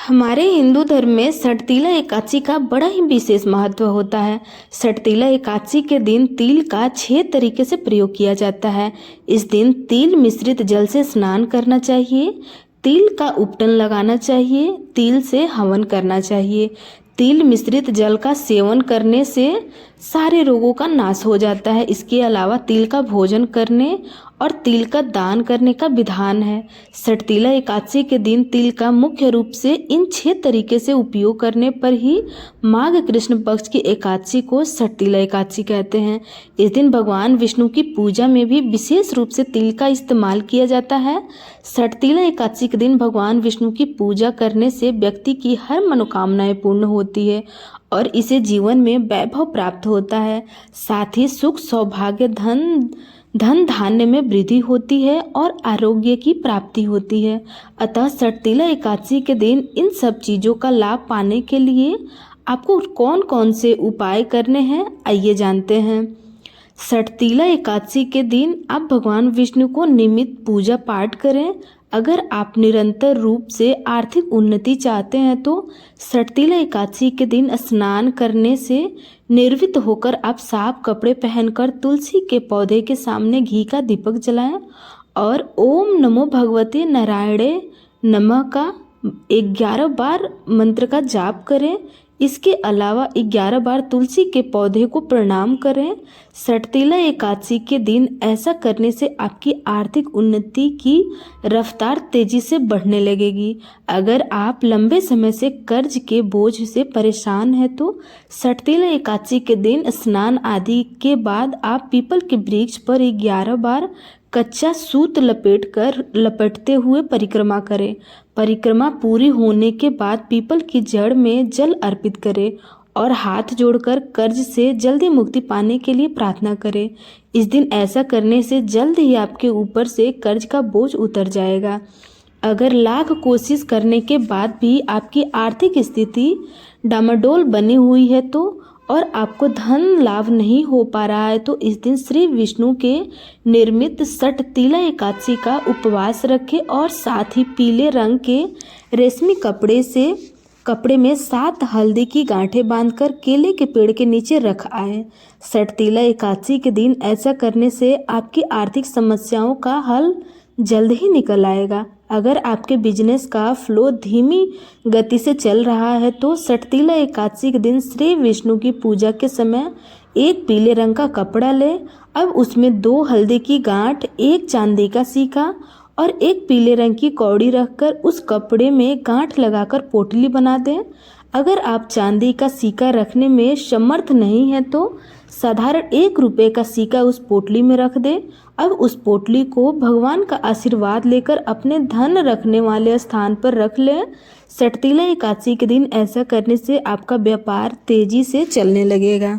हमारे हिंदू धर्म में सठतीला एकादशी का बड़ा ही विशेष महत्व होता है। सठतीला एकादशी के दिन तिल का 6 तरीके से प्रयोग किया जाता है। इस दिन तिल मिश्रित जल से स्नान करना चाहिए, तिल का उपटन लगाना चाहिए, तिल से हवन करना चाहिए। तिल मिश्रित जल का सेवन करने से सारे रोगों का नाश हो जाता है। इसके अलावा तिल का भोजन करने और तिल का दान करने का विधान है। सठतीला एकादशी के दिन तिल का मुख्य रूप से इन 6 तरीके से उपयोग करने पर ही माघ कृष्ण पक्ष की एकादशी को सठतीला एकादशी कहते हैं। इस दिन भगवान विष्णु की पूजा में भी विशेष रूप से तिल का इस्तेमाल किया जाता है। सठतीला एकादशी के दिन भगवान विष्णु की पूजा करने से व्यक्ति की हर मनोकामनाएं पूर्ण होती है और इसे जीवन में वैभव प्राप्त होता है। साथ ही सुख, सौभाग्य, धन धान्य में वृद्धि होती है और आरोग्य की प्राप्ति होती है। अतः सठतीला एकादशी के दिन इन सब चीज़ों का लाभ पाने के लिए आपको कौन कौन से उपाय करने हैं, आइए जानते हैं। सठतीला एकादशी के दिन आप भगवान विष्णु को नियमित पूजा पाठ करें। अगर आप निरंतर रूप से आर्थिक उन्नति चाहते हैं तो सठतीला एकादशी के दिन स्नान करने से निर्वृत्त होकर आप साफ कपड़े पहनकर तुलसी के पौधे के सामने घी का दीपक जलाएं और ओम नमो भगवते नारायणे नमः का 11 बार मंत्र का जाप करें। इसके अलावा 11 बार तुलसी के पौधे को प्रणाम करें। सठतीला एकादशी के दिन ऐसा करने से आपकी आर्थिक उन्नति की रफ्तार तेजी से बढ़ने लगेगी। अगर आप लंबे समय से कर्ज के बोझ से परेशान हैं तो सठतीला एकादशी के दिन स्नान आदि के बाद आप पीपल के वृक्ष पर 11 बार कच्चा सूत लपेटते हुए परिक्रमा करें। परिक्रमा पूरी होने के बाद पीपल की जड़ में जल अर्पित करें और हाथ जोड़कर कर्ज से जल्दी मुक्ति पाने के लिए प्रार्थना करें। इस दिन ऐसा करने से जल्द ही आपके ऊपर से कर्ज का बोझ उतर जाएगा। अगर लाख कोशिश करने के बाद भी आपकी आर्थिक स्थिति डामाडोल बनी हुई है तो और आपको धन लाभ नहीं हो पा रहा है तो इस दिन श्री विष्णु के निर्मित सठतीला एकादशी का उपवास रखें और साथ ही पीले रंग के रेशमी कपड़े में 7 हल्दी की गांठें बांधकर केले के पेड़ के नीचे रख आए। सठतीला एकादशी के दिन ऐसा करने से आपकी आर्थिक समस्याओं का हल जल्द ही निकल आएगा। अगर आपके बिजनेस का फ्लो धीमी गति से चल रहा है तो सठतीला एकादशी के दिन श्री विष्णु की पूजा के समय एक पीले रंग का कपड़ा लें। अब उसमें 2 हल्दी की गांठ, 1 चांदी का सिक्का और 1 पीले रंग की कौड़ी रखकर उस कपड़े में गांठ लगाकर पोटली बना दें। अगर आप चांदी का सिक्का रखने में समर्थ नहीं है तो साधारण 1 रुपये का सिक्का उस पोटली में रख दें। अब उस पोटली को भगवान का आशीर्वाद लेकर अपने धन रखने वाले स्थान पर रख लें। सठतीला एकादशी के दिन ऐसा करने से आपका व्यापार तेजी से चलने लगेगा।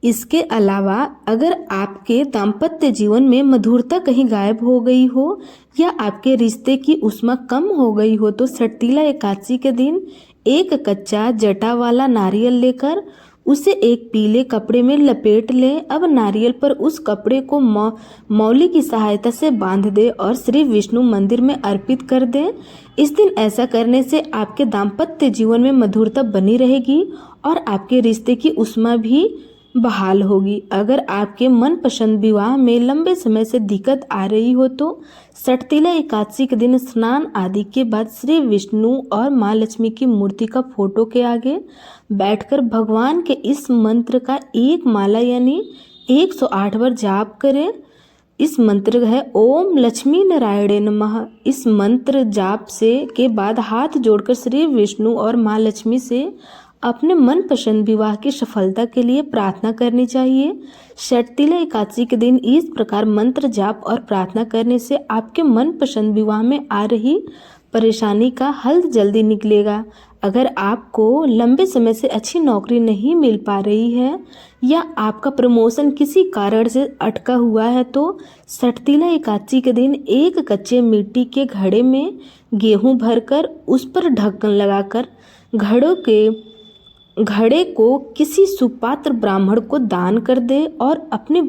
इसके अलावा अगर आपके दाम्पत्य जीवन में मधुरता कहीं गायब हो गई हो या आपके रिश्ते की ऊष्मा कम हो गई हो तो सठतीला एकादशी के दिन एक कच्चा जटा वाला नारियल लेकर उसे एक पीले कपड़े में लपेट लें। अब नारियल पर उस कपड़े को मौली की सहायता से बांध दें और श्री विष्णु मंदिर में अर्पित कर दें। इस दिन ऐसा करने से आपके दाम्पत्य जीवन में मधुरता बनी रहेगी और आपके रिश्ते की ऊष्मा भी बहाल होगी। अगर आपके मनपसंद विवाह में लंबे समय से दिक्कत आ रही हो तो सठतीला एकादशी के दिन स्नान आदि के बाद श्री विष्णु और माँ लक्ष्मी की मूर्ति का फोटो के आगे बैठकर भगवान के इस मंत्र का एक माला यानी 108 बार जाप करें। इस मंत्र है ओम लक्ष्मी नारायणे नमः। इस मंत्र जाप से के बाद हाथ जोड़कर श्री विष्णु और माँ लक्ष्मी से अपने मनपसंद विवाह की सफलता के लिए प्रार्थना करनी चाहिए। सठतीला एकादशी के दिन इस प्रकार मंत्र जाप और प्रार्थना करने से आपके मनपसंद विवाह में आ रही परेशानी का हल जल्दी निकलेगा। अगर आपको लंबे समय से अच्छी नौकरी नहीं मिल पा रही है या आपका प्रमोशन किसी कारण से अटका हुआ है तो सठतीला एकादशी के दिन एक कच्चे मिट्टी के घड़े में गेहूं भरकर उस पर ढक्कन लगाकर घड़े को किसी सुपात्र ब्राह्मण को दान कर दे और अपने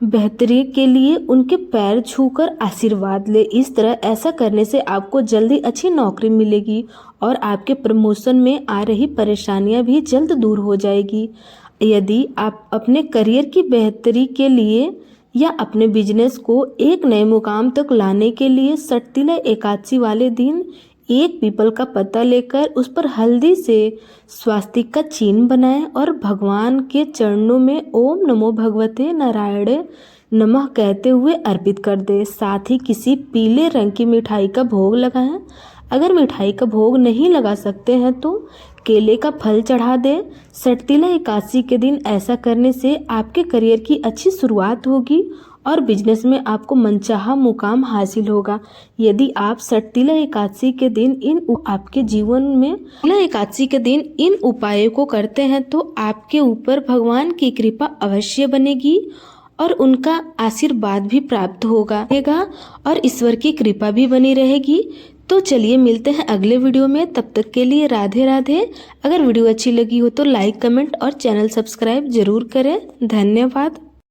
बेहतरी के लिए उनके पैर छूकर आशीर्वाद ले। इस तरह ऐसा करने से आपको जल्दी अच्छी नौकरी मिलेगी और आपके प्रमोशन में आ रही परेशानियां भी जल्द दूर हो जाएगी। यदि आप अपने करियर की बेहतरी के लिए या अपने बिजनेस को एक नए मुकाम तक लाने के लिए सटतिला एकादशी वाले दिन एक पीपल का पत्ता लेकर उस पर हल्दी से स्वास्तिक का चिन्ह बनाएं और भगवान के चरणों में ओम नमो भगवते नारायण नमः कहते हुए अर्पित कर दे। साथ ही किसी पीले रंग की मिठाई का भोग लगाएं। अगर मिठाई का भोग नहीं लगा सकते हैं तो केले का फल चढ़ा दें। सटतिला एकादशी के दिन ऐसा करने से आपके करियर की अच्छी शुरुआत होगी और बिजनेस में आपको मनचाहा मुकाम हासिल होगा। यदि आप सटतिला एकादशी के दिन आपके जीवन में एकादशी के दिन इन उपायों को करते हैं तो आपके ऊपर भगवान की कृपा अवश्य बनेगी और उनका आशीर्वाद भी प्राप्त होगा और ईश्वर की कृपा भी बनी रहेगी। तो चलिए मिलते हैं अगले वीडियो में, तब तक के लिए राधे राधे। अगर वीडियो अच्छी लगी हो तो लाइक, कमेंट और चैनल सब्सक्राइब जरूर करें। धन्यवाद।